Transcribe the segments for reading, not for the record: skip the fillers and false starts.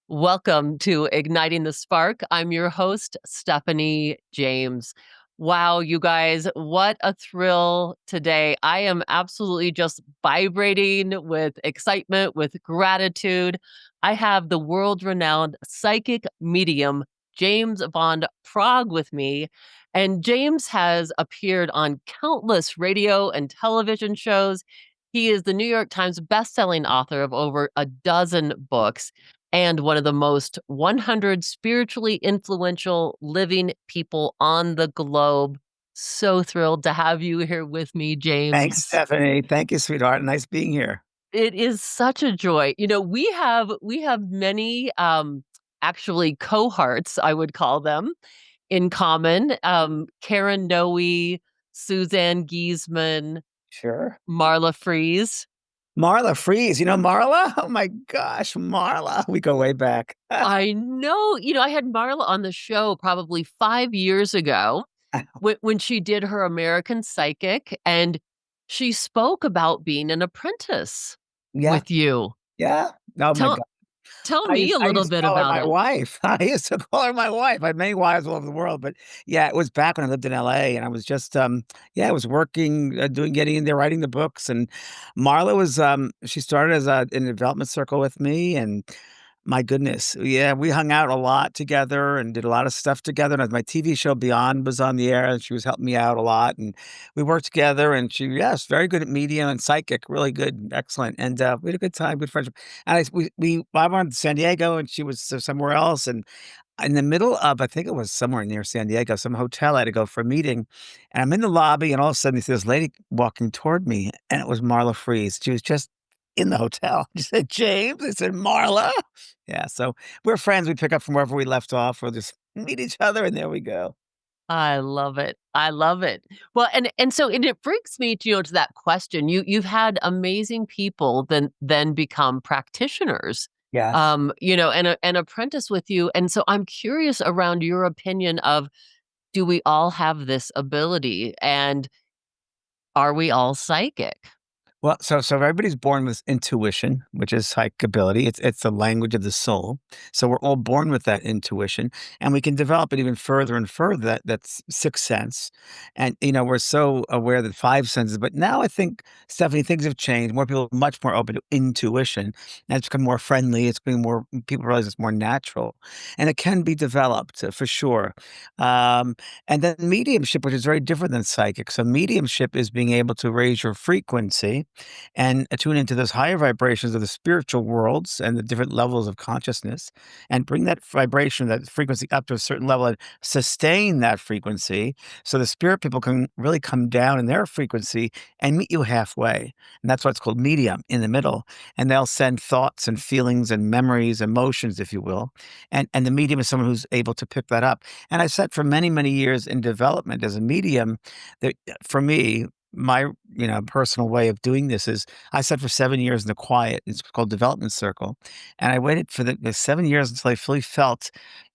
Welcome to Igniting the Spark. I'm your host, Stephanie James. Wow, you guys, what a thrill today. I am absolutely just vibrating with excitement, with gratitude. I have the world renowned psychic medium, James Von Praagh, with me. And James has appeared on countless radio and television shows. He is the New York Times bestselling author of over a dozen books and one of the most 100 spiritually influential living people on the globe. So thrilled to have you here with me, Thanks, James. Stephanie. Thank you, sweetheart. Nice being here. It is such a joy. We have many actually cohorts, I would call them, in common. Karen Noe, Suzanne Giesman, Sure. Marla Fries. Marla Freeze. You know Marla? Oh my gosh, Marla. We go way back. I know. I had Marla on the show probably 5 years ago when she did her American Psychic, and she spoke about being an apprentice Yeah, with you. yeah. Oh my Tell God. tell I me used a I little used to bit call her about my it. wife. I used to call her my wife. I had many wives all over the world, but yeah, it was back when I lived in LA and I was just yeah, I was working, getting in there, writing the books. And Marla was she started as in a development circle with me, and my goodness, yeah, we hung out a lot together and did a lot of stuff together. And as my TV show Beyond was on the air, and she was helping me out a lot, and we worked together. And she, yes, very good at medium and psychic, really good, excellent. And we had a good time, good friendship. And I went to San Diego, and she was somewhere else. And in the middle of, I think it was somewhere near San Diego, some hotel I had to go for a meeting. And I'm in the lobby, and all of a sudden, this lady walking toward me, and it was Marla Fries. She was just in the hotel. She said, James. I said, Marla. Yeah. So we're friends. We pick up from wherever we left off. We'll just meet each other, and there we go. I love it. I love it. Well, and it brings me to that question. You've had amazing people then become practitioners, Yes. and apprentice with you. And so I'm curious around your opinion of, do we all have this ability, and are we all psychic? Well, so everybody's born with intuition, which is psychic ability. It's the language of the soul. So we're all born with that intuition, and we can develop it even further and further. That's sixth sense, and we're so aware that five senses. But now I think, Stephanie, things have changed. More people are much more open to intuition, and it's become more friendly. It's become more people realize it's more natural, and it can be developed for sure. Um, and then mediumship, which is very different than psychic. So mediumship is being able to raise your frequency and tune into those higher vibrations of the spiritual worlds and the different levels of consciousness and bring that vibration, that frequency up to a certain level and sustain that frequency so the spirit people can really come down in their frequency and meet you halfway. And that's what's called medium in the middle. And they'll send thoughts and feelings and memories, emotions, if you will. And the medium is someone who's able to pick that up. And I said for many, many years in development as a medium, that for me, my personal way of doing this is I sat for 7 years in the quiet. It's called development circle, and I waited for the 7 years until I fully felt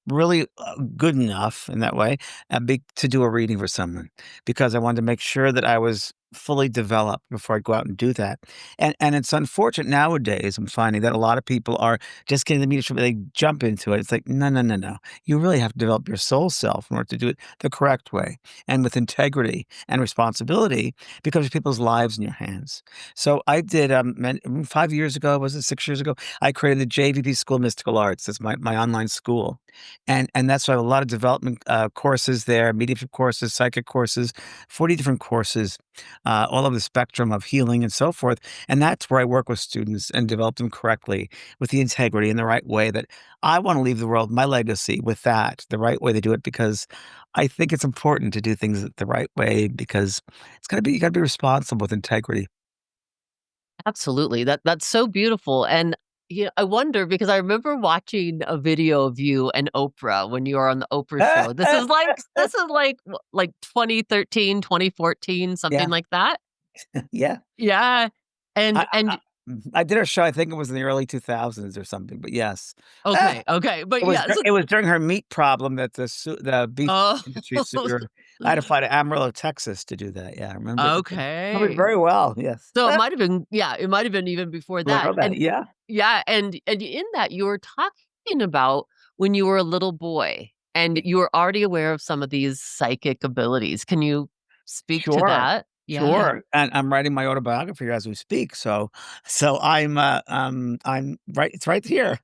really good enough in that way to do a reading for someone because I wanted to make sure that I was fully developed before I go out and do that. And it's unfortunate nowadays. I'm finding that a lot of people are just getting the mediumship, they jump into it. It's like no, no, no, no. You really have to develop your soul self in order to do it the correct way and with integrity and responsibility because of people's lives in your hands. So I did 5 years ago, was it 6 years ago? I created the JVP School of Mystical Arts. That's my online school, and that's why I have a lot of development courses there, mediumship courses, psychic courses, 40 different courses, all over the spectrum of healing and so forth. And that's where I work with students and develop them correctly with the integrity in the right way that I want to leave the world, my legacy with that, the right way to do it, because I think it's important to do things the right way because you gotta be responsible with integrity. Absolutely. That's so beautiful. And I wonder, because I remember watching a video of you and Oprah when you were on the Oprah show. This is like 2013, 2014, something Yeah, like that. yeah. Yeah. I And I did a show, I think it was in the early 2000s or something, but yes. okay, okay. But It was yeah, so it was during her meat problem that the beef oh, industry sued her. I had to fly to Amarillo, Texas to do that, yeah, I remember it okay. very well, yes. So it might have been, yeah, it might have been even before that. Before that, yeah. Yeah, and in that you were talking talking about when you were a little boy and you were already aware of some of these psychic abilities. Can you speak to Sure, that? Yeah. sure, and I'm writing my autobiography as we speak, so I'm right it's right here.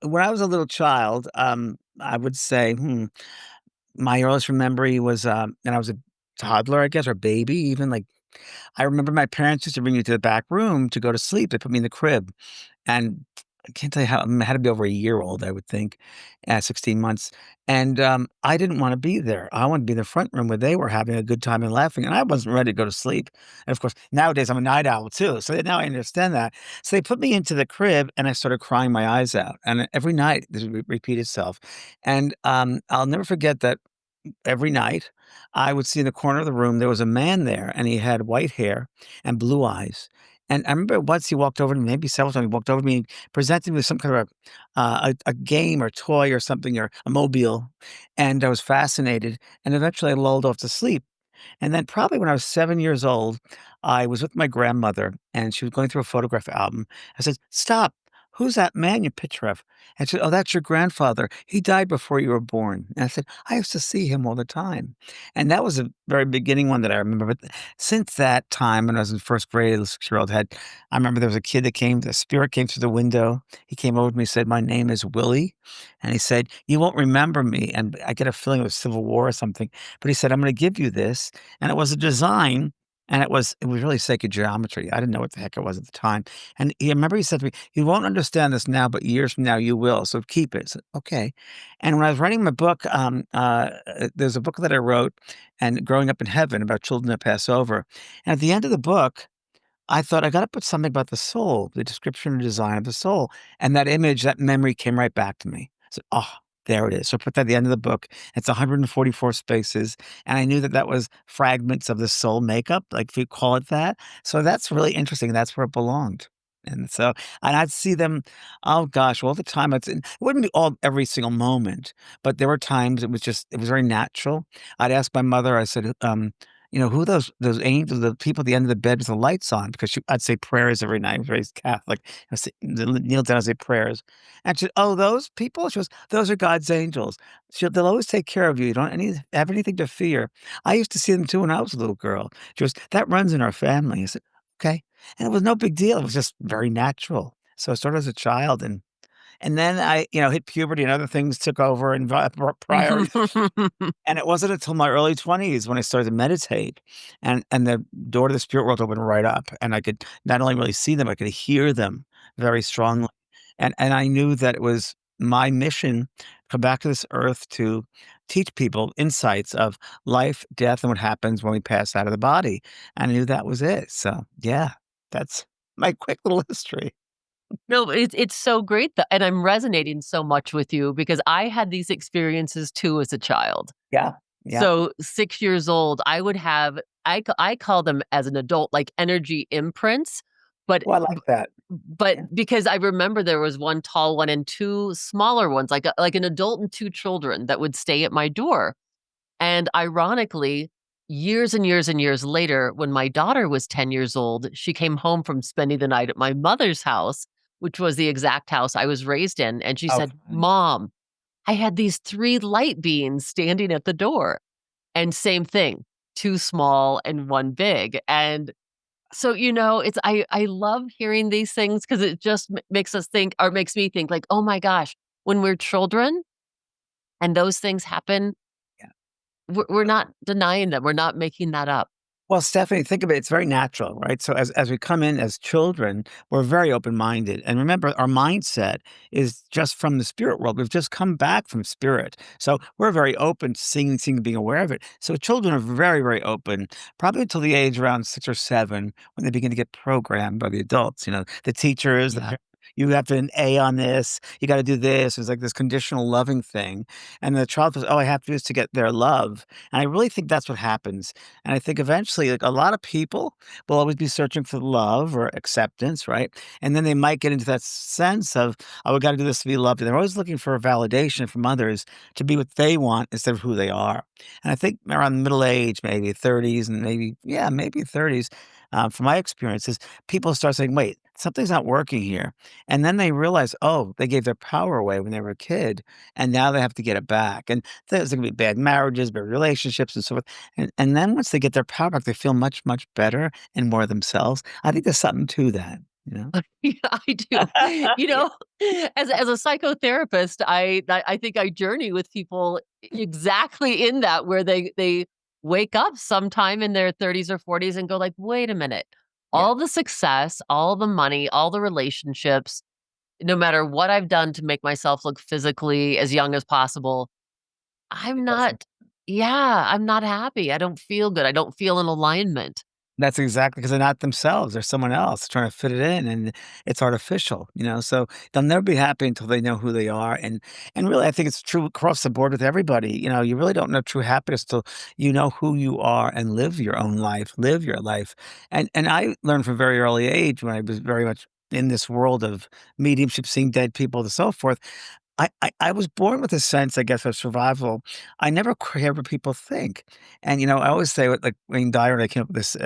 When I was a little child, I would say, my earliest memory was, and I was a toddler, I guess, or baby even, like, I remember my parents used to bring me to the back room to go to sleep. They put me in the crib, and I can't tell you how I had to be over a year old, I would think, at 16 months, and, I didn't wanna be there. I wanted to be in the front room where they were having a good time and laughing, and I wasn't ready to go to sleep, and, of course, nowadays, I'm a night owl too, so now I understand that. So they put me into the crib, and I started crying my eyes out, and every night, this would repeat itself, and, I'll never forget that every night, I would see in the corner of the room, there was a man there, and he had white hair and blue eyes. And I remember once he walked over to me, maybe several times he walked over to me, presented me with some kind of a game or toy or something or a mobile, and I was fascinated. And eventually, I lulled off to sleep. And then probably when I was 7 years old, I was with my grandmother, and she was going through a photograph album. I said, "Stop. Who's that man you picture of?" And she said, "Oh, that's your grandfather. He died before you were born." And I said, "I used to see him all the time." And that was a very beginning one that I remember. But since that time, when I was in first grade, the 6-year-old I remember there was a kid that came, the spirit came through the window. He came over to me and said, "My name is Willie." And he said, "You won't remember me." And I get a feeling it was Civil War or something. But he said, "I'm going to give you this." And it was a design, and it was really sacred geometry. I didn't know what the heck it was at the time. And he I remember he said to me, "You won't understand this now, but years from now you will, so keep it." I said, "Okay." And when I was writing my book, there's a book that I wrote, and Growing Up in Heaven, about children that pass over. And at the end of the book, I thought, I gotta put something about the soul, the description and design of the soul, and that image, that memory came right back to me. I said, "Oh, there it is." So I put that at the end of the book. It's 144 spaces, and I knew that that was fragments of the soul makeup, like, if you call it that. So that's really interesting, that's where it belonged. And I'd see them, oh gosh, all the time. It wouldn't be all every single moment, but there were times it was very natural. I'd ask my mother, I said, "Who those angels, the people at the end of the bed with the lights on?" Because I'd say prayers every night. I was raised Catholic. I say, kneel down and say prayers. And she said, "Oh, those people?" She goes, "Those are God's angels. They'll always take care of you. You don't have anything to fear." I used to see them too when I was a little girl. She goes, "That runs in our family." I said, "Okay." And it was no big deal. It was just very natural. So I started as a child, and then I, hit puberty and other things took over and priorities. And it wasn't until my early 20s when I started to meditate, and the door to the spirit world opened right up, and I could not only really see them, I could hear them very strongly. And I knew that it was my mission to come back to this earth to teach people insights of life, death, and what happens when we pass out of the body. And I knew that was it. So, yeah, that's my quick little history. No, it's so great that and I'm resonating so much with you because I had these experiences too as a child. Yeah, yeah. So, 6 years old, I would have I call them as an adult, like, energy imprints, but Well, I b like that. but Yeah. because I remember there was 1 tall one and 2 smaller ones, like an adult and 2 children that would stay at my door. And ironically, years and years and years later, when my daughter was 10 years old, she came home from spending the night at my mother's house, which was the exact house I was raised in, and she Oh, said, fun. "Mom, I had these 3 light beings standing at the door." And same thing, 2 small and 1 big, and so, it's I love hearing these things because it just makes us think or makes me think like, "Oh my gosh, when we're children and those things happen, Yeah. we're not denying them, we're not making that up." Well, Stephanie, think of it, it's very natural, right? So as we come in as children, we're very open-minded. And remember, our mindset is just from the spirit world. We've just come back from spirit. So we're very open to seeing, being aware of it. So children are very, very open, probably until the age around 6 or 7, when they begin to get programmed by the adults, the teachers, Yeah. you have to an A on this, you got to do this. It's like this conditional loving thing. And the child says, "Oh, I have to do this to get their love." And I really think that's what happens. And I think eventually, like, a lot of people will always be searching for love or acceptance, right? And then they might get into that sense of, "Oh, we got to do this to be loved." And they're always looking for a validation from others to be what they want instead of who they are. And I think around middle age, maybe 30s, and maybe 30s, from my experiences, people start saying, "Wait, something's not working here. And then they realize, oh, they gave their power away when they were a kid, and now they have to get it back. And there's going to be bad marriages, bad relationships, and so forth. And then once they get their power back, they feel much, much better and more themselves. I think there's something to that, you know? Yeah, I do. You Yeah. know, as a psychotherapist, I think I journey with people exactly in that where they wake up sometime in their 30s or 40s and go like, "Wait a minute. Yeah. All the success, all the money, all the relationships, no matter what I've done to make myself look physically as young as possible, I'm It doesn't. not yeah, I'm not happy. I don't feel good. I don't feel in alignment." That's exactly because 'cause they're not themselves, they're someone else trying to fit it in, and it's artificial, you know, so they'll never be happy until they know who they are, and really, I think it's true across the board with everybody, you know, you really don't know true happiness till you know who you are and live your own life, live your life, and I learned from a very early age when I was very much in this world of mediumship, seeing dead people and so forth. I was born with a sense, I guess, of survival. I never care what people think. And, you know, I always say, like, Wayne Dyer, and I came up with this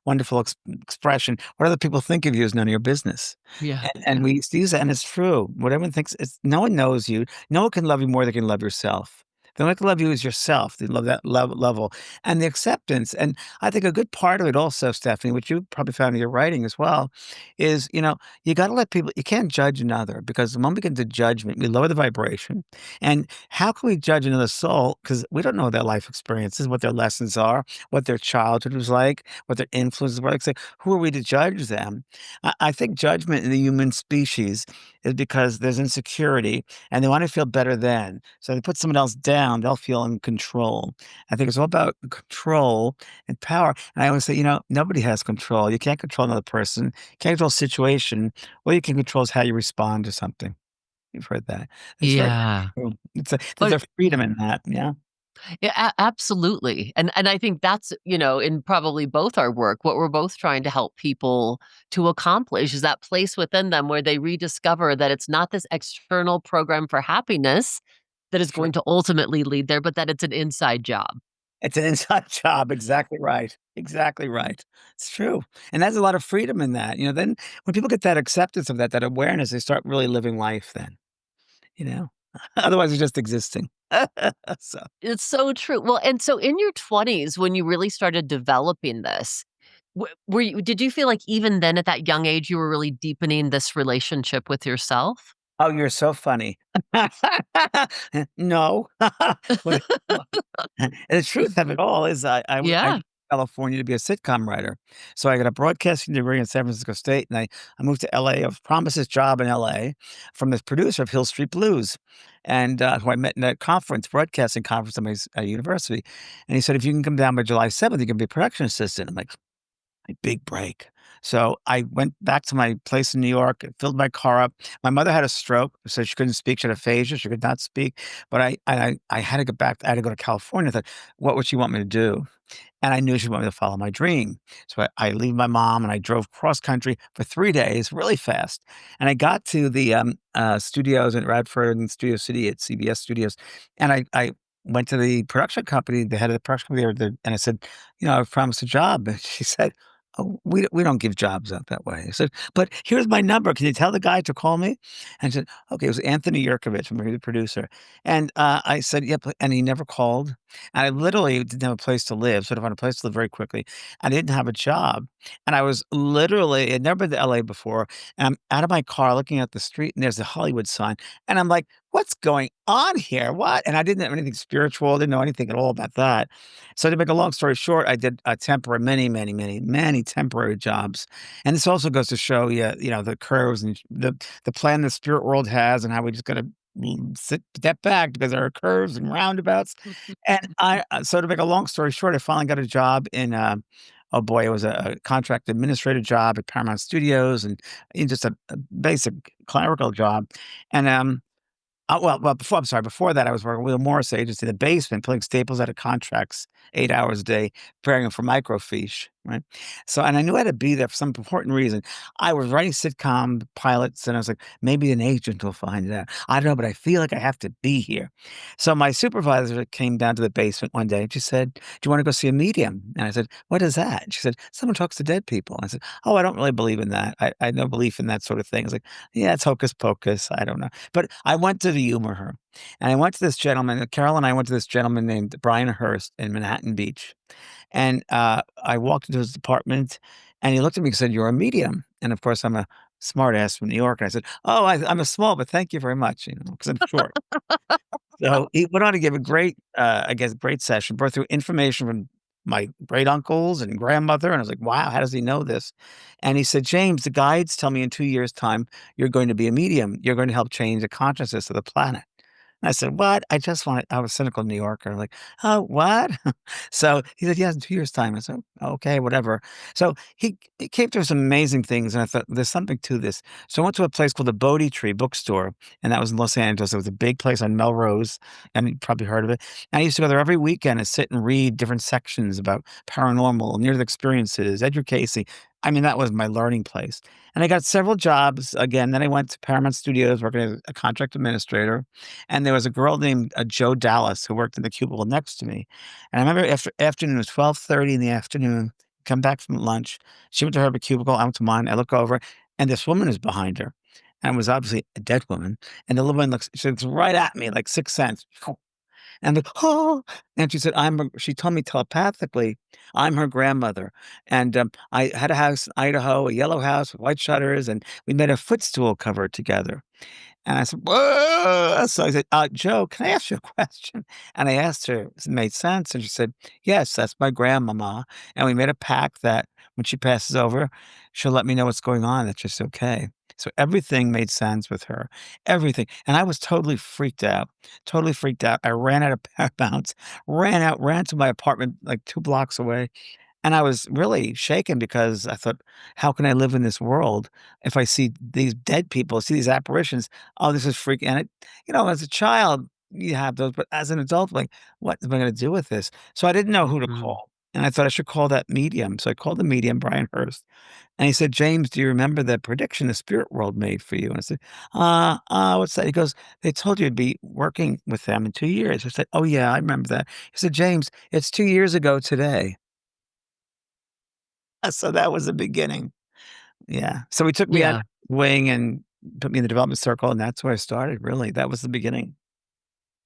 wonderful expression, what other people think of you is none of your business. Yeah, And we used to use that, and it's true. What everyone thinks is no one knows you. No one can love you more than they can love yourself. The only one can love you is yourself. They love that level and the acceptance. And I think a good part of it also, Stephanie, which you probably found in your writing as well, is, you know, you got to let people, you can't judge another because the moment we get into judgment, we lower the vibration. And how can we judge another soul? Because we don't know their life experiences, what their lessons are, what their childhood was like, what their influences were like. So who are we to judge them? I think judgment in the human species is because there's insecurity and they want to feel better then. So they put someone else down, they'll feel in control. I think it's all about control and power. And I always say, you know, nobody has control. You can't control another person, can't control a situation. All you can control is how you respond to something. You've heard that. It's very yeah. true. There's But a freedom in that. Yeah. yeah, absolutely. And I think that's, you know, in probably both our work, what we're both trying to help people to accomplish is that place within them where they rediscover that it's not this external program for happiness that is True. going to ultimately lead there, but that it's an inside job. It's an inside job. Exactly right. Exactly right. It's true. And there's a lot of freedom in that. You know, then when people get that acceptance of that, that awareness, they start really living life then, you know. Otherwise it's just existing. So It's so true. Well, and so in your 20s when you really started developing this, were you did you feel like even then at that young age you were really deepening this relationship with yourself? oh, you're so funny. No. What and the truth of it all is I Yeah. went to California to be a sitcom writer. So I got a broadcasting degree in San Francisco State, and I moved to LA. I was promised this job in LA from this producer of Hill Street Blues, and, who I met in a conference, broadcasting conference at my university. And he said, "If you can come down by July 7th, you can be a production assistant." I'm like, my big break. So I went back to my place in New York, filled my car up. My mother had a stroke, so she couldn't speak. She had aphasia. She could not speak. But I had to go back. I had to go to California. I thought, what would she want me to do? And I knew she wanted me to follow my dream. So I leave my mom and I drove cross country for 3 days, really fast. And I got to the studios in Radford and Studio City at CBS Studios. And I went to the production company, the head of the production company, and I said, you know, I've promised a job. And she said, oh, we don't give jobs out that way. I said, but here's my number. Can you tell the guy to call me? And I said, okay, it was Anthony Yerkovich, from the producer. And I said, yep. And he never called. And I literally didn't have a place to live, so I found a place to live very quickly. I didn't have a job, and I was literally I'd never been to LA before, and I'm out of my car looking at the street, and there's a Hollywood sign, and I'm like, "What's going on here? What?" And I didn't have anything spiritual, didn't know anything at all about that. So to make a long story short, I did a temporary many temporary jobs, and this also goes to show you, you know, the curves and the plan the spirit world has and how we just gotta step back because there are curves and roundabouts. And so to make a long story short, I finally got a job in, oh boy, it was a contract administrator job at Paramount Studios and in just a basic clerical job. And, before I'm sorry, before that, I was working with a Morris agency in the basement, pulling staples out of contracts 8 hours a day, preparing them for microfiche. right? So, and I knew I had to be there for some important reason. I was writing sitcom pilots, and I was like, maybe an agent will find it out. I don't know, but I feel like I have to be here. So my supervisor came down to the basement one day and she said, "Do you want to go see a medium?" And I said, "What is that?" And she said, "Someone talks to dead people." I said, "Oh, I don't really believe in that. I have no belief in that sort of thing." I was like, "Yeah, it's hocus pocus. I don't know." But I went to the humor her. And I went to this gentleman, Carol and I went to this gentleman named Brian Hurst in Manhattan Beach. And I walked into his apartment and he looked at me and said, "You're a medium." And of course, I'm a smart ass from New York. And I said, "Oh, I'm a small, but thank you very much, because I'm short." So he went on to give a great, I guess, great session, brought through information from my great uncles and grandmother. And I was like, wow, how does he know this? And he said, "James, the guides tell me in 2 years' time, you're going to be a medium. You're going to help change the consciousness of the planet." And I said, "What?" I was cynical New Yorker, like, "Oh, what?" So he said, "Yes, in 2 years' time." I said, "Okay, whatever." So he came through some amazing things, and I thought, there's something to this. So I went to a place called the Bodhi Tree Bookstore, and that was in Los Angeles. It was a big place on Melrose, and you probably heard of it. And I used to go there every weekend and sit and read different sections about paranormal, near-death experiences, educacy. I mean, that was my learning place. And I got several jobs again. Then I went to Paramount Studios working as a contract administrator. And there was a girl named Jo Dallas who worked in the cubicle next to me. And I remember after afternoon, it was 12:30 in the afternoon, come back from lunch. She went to her cubicle, I went to mine. I look over, and this woman is behind her. And it was obviously a dead woman. And the little woman she looks right at me like Sixth Sense. And the "Oh," and she said, she told me telepathically, I'm her grandmother, and, I had a house in Idaho, a yellow house with white shutters, and we made a footstool cover together. And I said, "Whoa." So I said, "Joe, can I ask you a question?" And I asked her if it made sense, and she said, "Yes, that's my grandmama, and we made a pact that when she passes over, she'll let me know what's going on, that's just okay." So everything made sense with her, everything. And I was totally freaked out, totally freaked out. I ran out of Paramount, ran to my apartment like 2 blocks away, and I was really shaken because I thought, how can I live in this world if I see these dead people, see these apparitions? Oh, this is freaking. And as a child, you have those, but as an adult, like, what am I going to do with this? So I didn't know who to Mhm. call. And I thought I should call that medium. So I called the medium, Brian Hurst. And he said, "James, do you remember that prediction the spirit world made for you?" And I said, what's that?" He goes, "They told you to be working with them in 2 years." I said, "Oh, yeah, I remember that." He said, "James, it's 2 years ago today." So that was the beginning. Yeah. So he took me under Yeah. his wing and put me in the development circle, and that's where I started, really. That was the beginning.